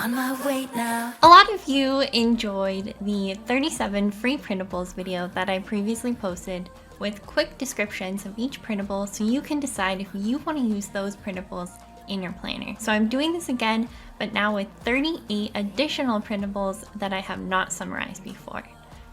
on my way now. A lot of you enjoyed the 37 free printables video that I previously posted with quick descriptions of each printable so you can decide if you want to use those printables in your planner. So I'm doing this again, but now with 38 additional printables that I have not summarized before.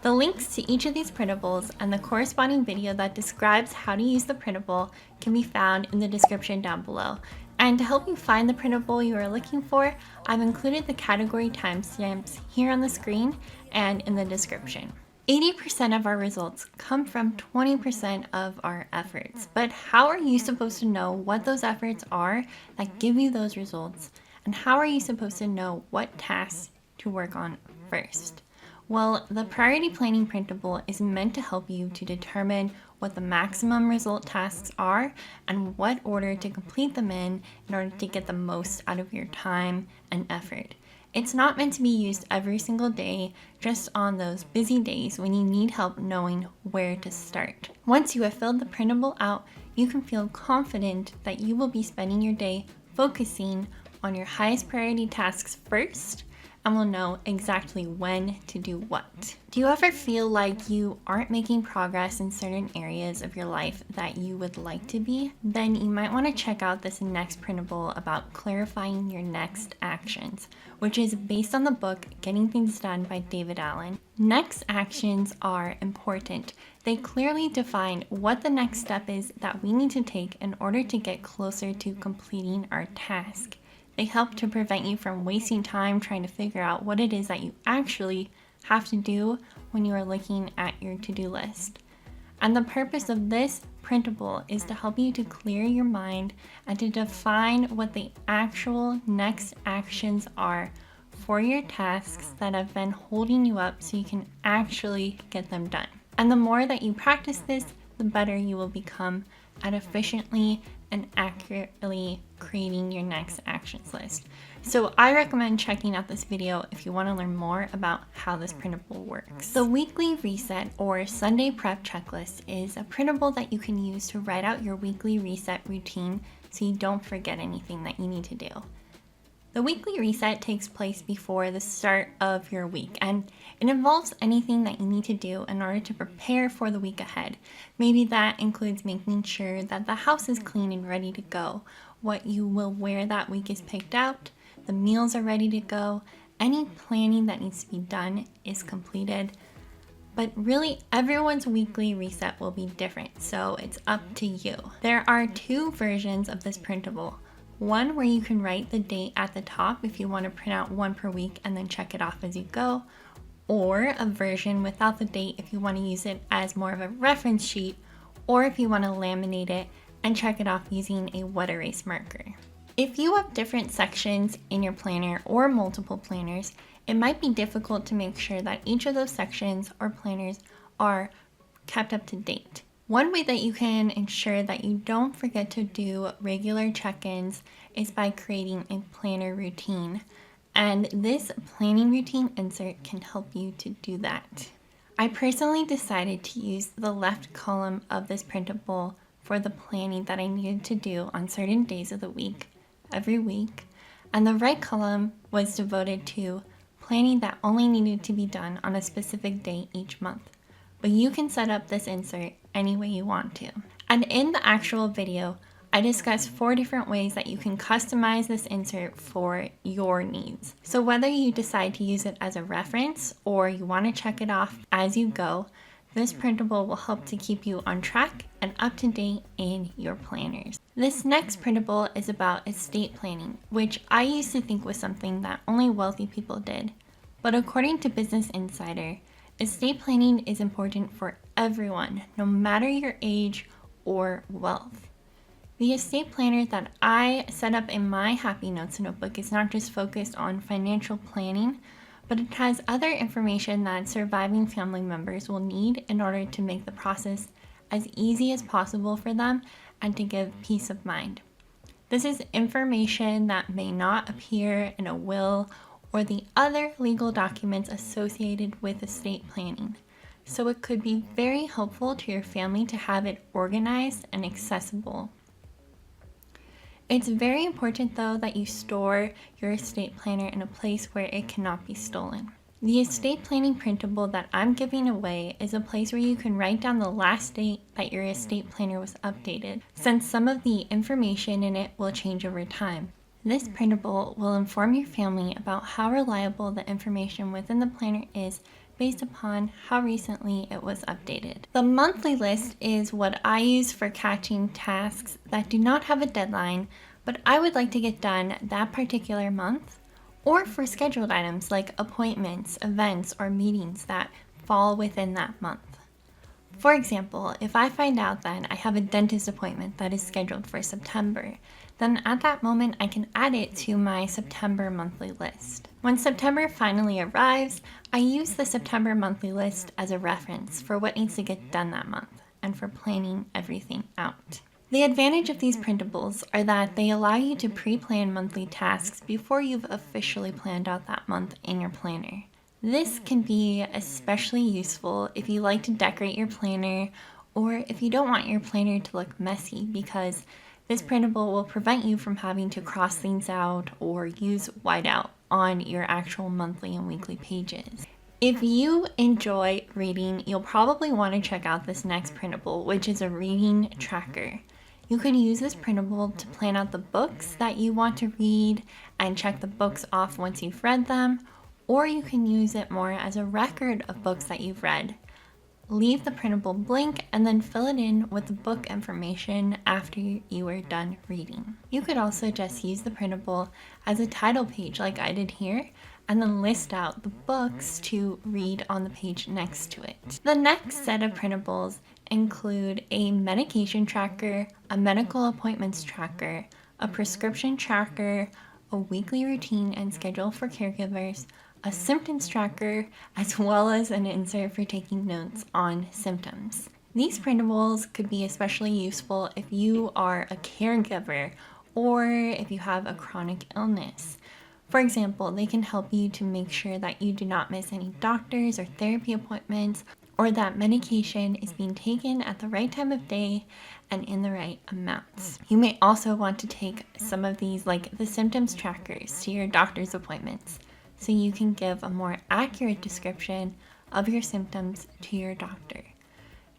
The links to each of these printables and the corresponding video that describes how to use the printable can be found in the description down below. And to help you find the printable you are looking for, I've included the category timestamps here on the screen and in the description. 80% of our results come from 20% of our efforts, but how are you supposed to know what those efforts are that give you those results? And how are you supposed to know what tasks to work on first? Well, the priority planning printable is meant to help you to determine what the maximum result tasks are and what order to complete them in order to get the most out of your time and effort. It's not meant to be used every single day, just on those busy days when you need help knowing where to start. Once you have filled the printable out, you can feel confident that you will be spending your day focusing on your highest priority tasks first, and will know exactly when to do what. Do you ever feel like you aren't making progress in certain areas of your life that you would like to be? Then you might want to check out this next printable about clarifying your next actions, which is based on the book Getting Things Done by David Allen. Next actions are important. They clearly define what the next step is that we need to take in order to get closer to completing our task. They help to prevent you from wasting time trying to figure out what it is that you actually have to do when you are looking at your to-do list. And the purpose of this printable is to help you to clear your mind and to define what the actual next actions are for your tasks that have been holding you up so you can actually get them done. And the more that you practice this, the better you will become at efficiently and accurately creating your next actions list. So I recommend checking out this video if you want to learn more about how this printable works. The weekly reset or Sunday prep checklist is a printable that you can use to write out your weekly reset routine so you don't forget anything that you need to do. The weekly reset takes place before the start of your week, and it involves anything that you need to do in order to prepare for the week ahead. Maybe that includes making sure that the house is clean and ready to go, what you will wear that week is picked out, the meals are ready to go, any planning that needs to be done is completed. But really, everyone's weekly reset will be different, so it's up to you. There are two versions of this printable. One where you can write the date at the top if you want to print out one per week and then check it off as you go, or a version without the date if you want to use it as more of a reference sheet, or if you want to laminate it and check it off using a wet erase marker. If you have different sections in your planner or multiple planners, it might be difficult to make sure that each of those sections or planners are kept up to date. One way that you can ensure that you don't forget to do regular check-ins is by creating a planner routine. And this planning routine insert can help you to do that. I personally decided to use the left column of this printable for the planning that I needed to do on certain days of the week, every week. And the right column was devoted to planning that only needed to be done on a specific day each month. But you can set up this insert any way you want to. And in the actual video, I discuss 4 different ways that you can customize this insert for your needs. So whether you decide to use it as a reference or you want to check it off as you go, this printable will help to keep you on track and up to date in your planners. This next printable is about estate planning, which I used to think was something that only wealthy people did. But according to Business Insider, estate planning is important for everyone, no matter your age or wealth. The estate planner that I set up in my Happy Notes notebook is not just focused on financial planning, but it has other information that surviving family members will need in order to make the process as easy as possible for them and to give peace of mind. This is information that may not appear in a will or the other legal documents associated with estate planning, so it could be very helpful to your family to have it organized and accessible. It's very important though that you store your estate planner in a place where it cannot be stolen. The estate planning printable that I'm giving away is a place where you can write down the last date that your estate planner was updated, since some of the information in it will change over time. This printable will inform your family about how reliable the information within the planner is based upon how recently it was updated. The monthly list is what I use for catching tasks that do not have a deadline, but I would like to get done that particular month, or for scheduled items like appointments, events, or meetings that fall within that month. For example, if I find out that I have a dentist appointment that is scheduled for September, then at that moment I can add it to my September monthly list. When September finally arrives, I use the September monthly list as a reference for what needs to get done that month and for planning everything out. The advantage of these printables are that they allow you to pre-plan monthly tasks before you've officially planned out that month in your planner. This can be especially useful if you like to decorate your planner or if you don't want your planner to look messy, because this printable will prevent you from having to cross things out or use whiteout on your actual monthly and weekly pages. If you enjoy reading, you'll probably want to check out this next printable, which is a reading tracker. You can use this printable to plan out the books that you want to read and check the books off once you've read them, or you can use it more as a record of books that you've read. Leave the printable blank and then fill it in with the book information after you are done reading. You could also just use the printable as a title page like I did here, and then list out the books to read on the page next to it. The next set of printables include a medication tracker, a medical appointments tracker, a prescription tracker, a weekly routine and schedule for caregivers, a symptoms tracker, as well as an insert for taking notes on symptoms. These printables could be especially useful if you are a caregiver or if you have a chronic illness. For example, they can help you to make sure that you do not miss any doctors or therapy appointments, or that medication is being taken at the right time of day and in the right amounts. You may also want to take some of these, like the symptoms trackers, to your doctor's appointments, so you can give a more accurate description of your symptoms to your doctor.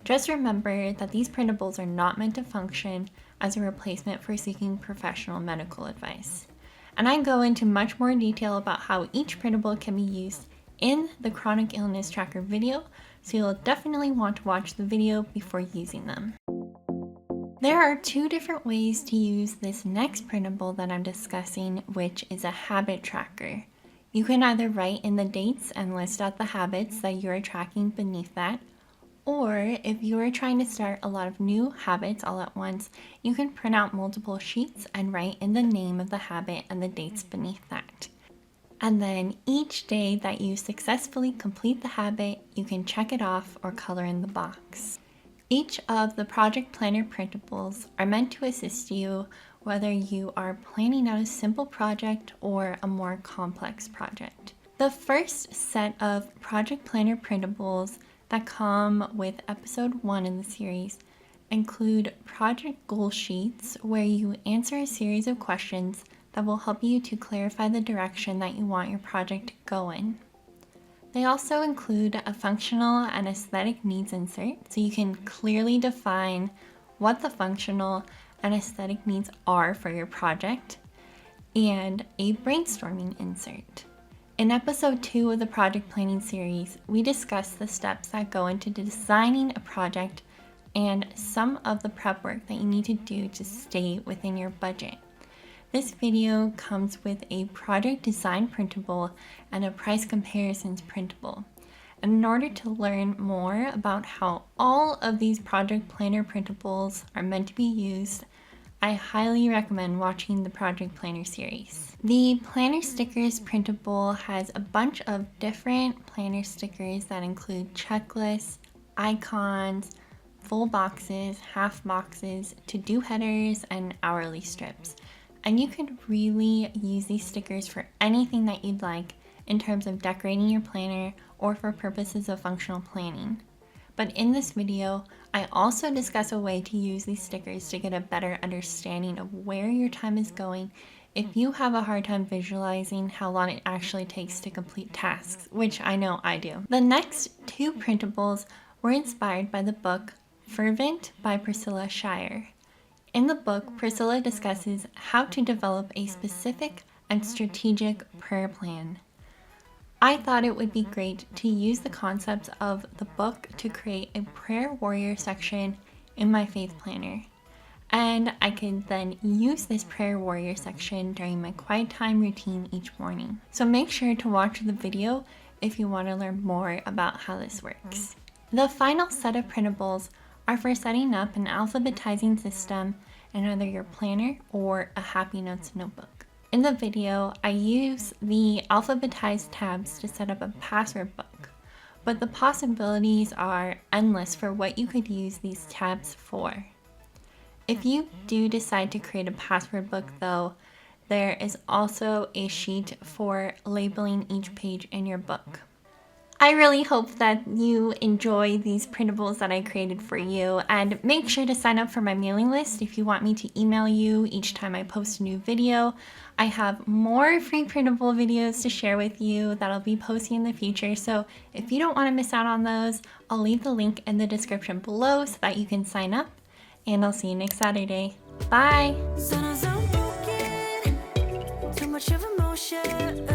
Just remember that these printables are not meant to function as a replacement for seeking professional medical advice. And I go into much more detail about how each printable can be used in the chronic illness tracker video, so you'll definitely want to watch the video before using them. There are two different ways to use this next printable that I'm discussing, which is a habit tracker. You can either write in the dates and list out the habits that you are tracking beneath that, or if you are trying to start a lot of new habits all at once, you can print out multiple sheets and write in the name of the habit and the dates beneath that. And then each day that you successfully complete the habit, you can check it off or color in the box. Each of the project planner printables are meant to assist you whether you are planning out a simple project or a more complex project. The first set of project planner printables that come with episode 1 in the series include project goal sheets, where you answer a series of questions that will help you to clarify the direction that you want your project to go in. They also include a functional and aesthetic needs insert, so you can clearly define what the functional and aesthetic needs are for your project, and a brainstorming insert. In episode 2 of the project planning series, we discussed the steps that go into designing a project and some of the prep work that you need to do to stay within your budget. This video comes with a project design printable and a price comparisons printable. And in order to learn more about how all of these project planner printables are meant to be used, I highly recommend watching the Project Planner series. The Planner Stickers printable has a bunch of different planner stickers that include checklists, icons, full boxes, half boxes, to-do headers, and hourly strips. And you could really use these stickers for anything that you'd like in terms of decorating your planner or for purposes of functional planning. But in this video, I also discuss a way to use these stickers to get a better understanding of where your time is going if you have a hard time visualizing how long it actually takes to complete tasks, which I know I do. The next two printables were inspired by the book Fervent by Priscilla Shirer. In the book, Priscilla discusses how to develop a specific and strategic prayer plan. I thought it would be great to use the concepts of the book to create a prayer warrior section in my faith planner. And I can then use this prayer warrior section during my quiet time routine each morning. So make sure to watch the video if you want to learn more about how this works. The final set of printables are for setting up an alphabetizing system in either your planner or a Happy Notes notebook. In the video, I use the alphabetized tabs to set up a password book, but the possibilities are endless for what you could use these tabs for. If you do decide to create a password book though, there is also a sheet for labeling each page in your book. I really hope that you enjoy these printables that I created for you, and make sure to sign up for my mailing list if you want me to email you each time I post a new video. I have more free printable videos to share with you that I'll be posting in the future, so if you don't want to miss out on those, I'll leave the link in the description below so that you can sign up, and I'll see you next Saturday. Bye! Sometimes I'm broken, too much of emotion.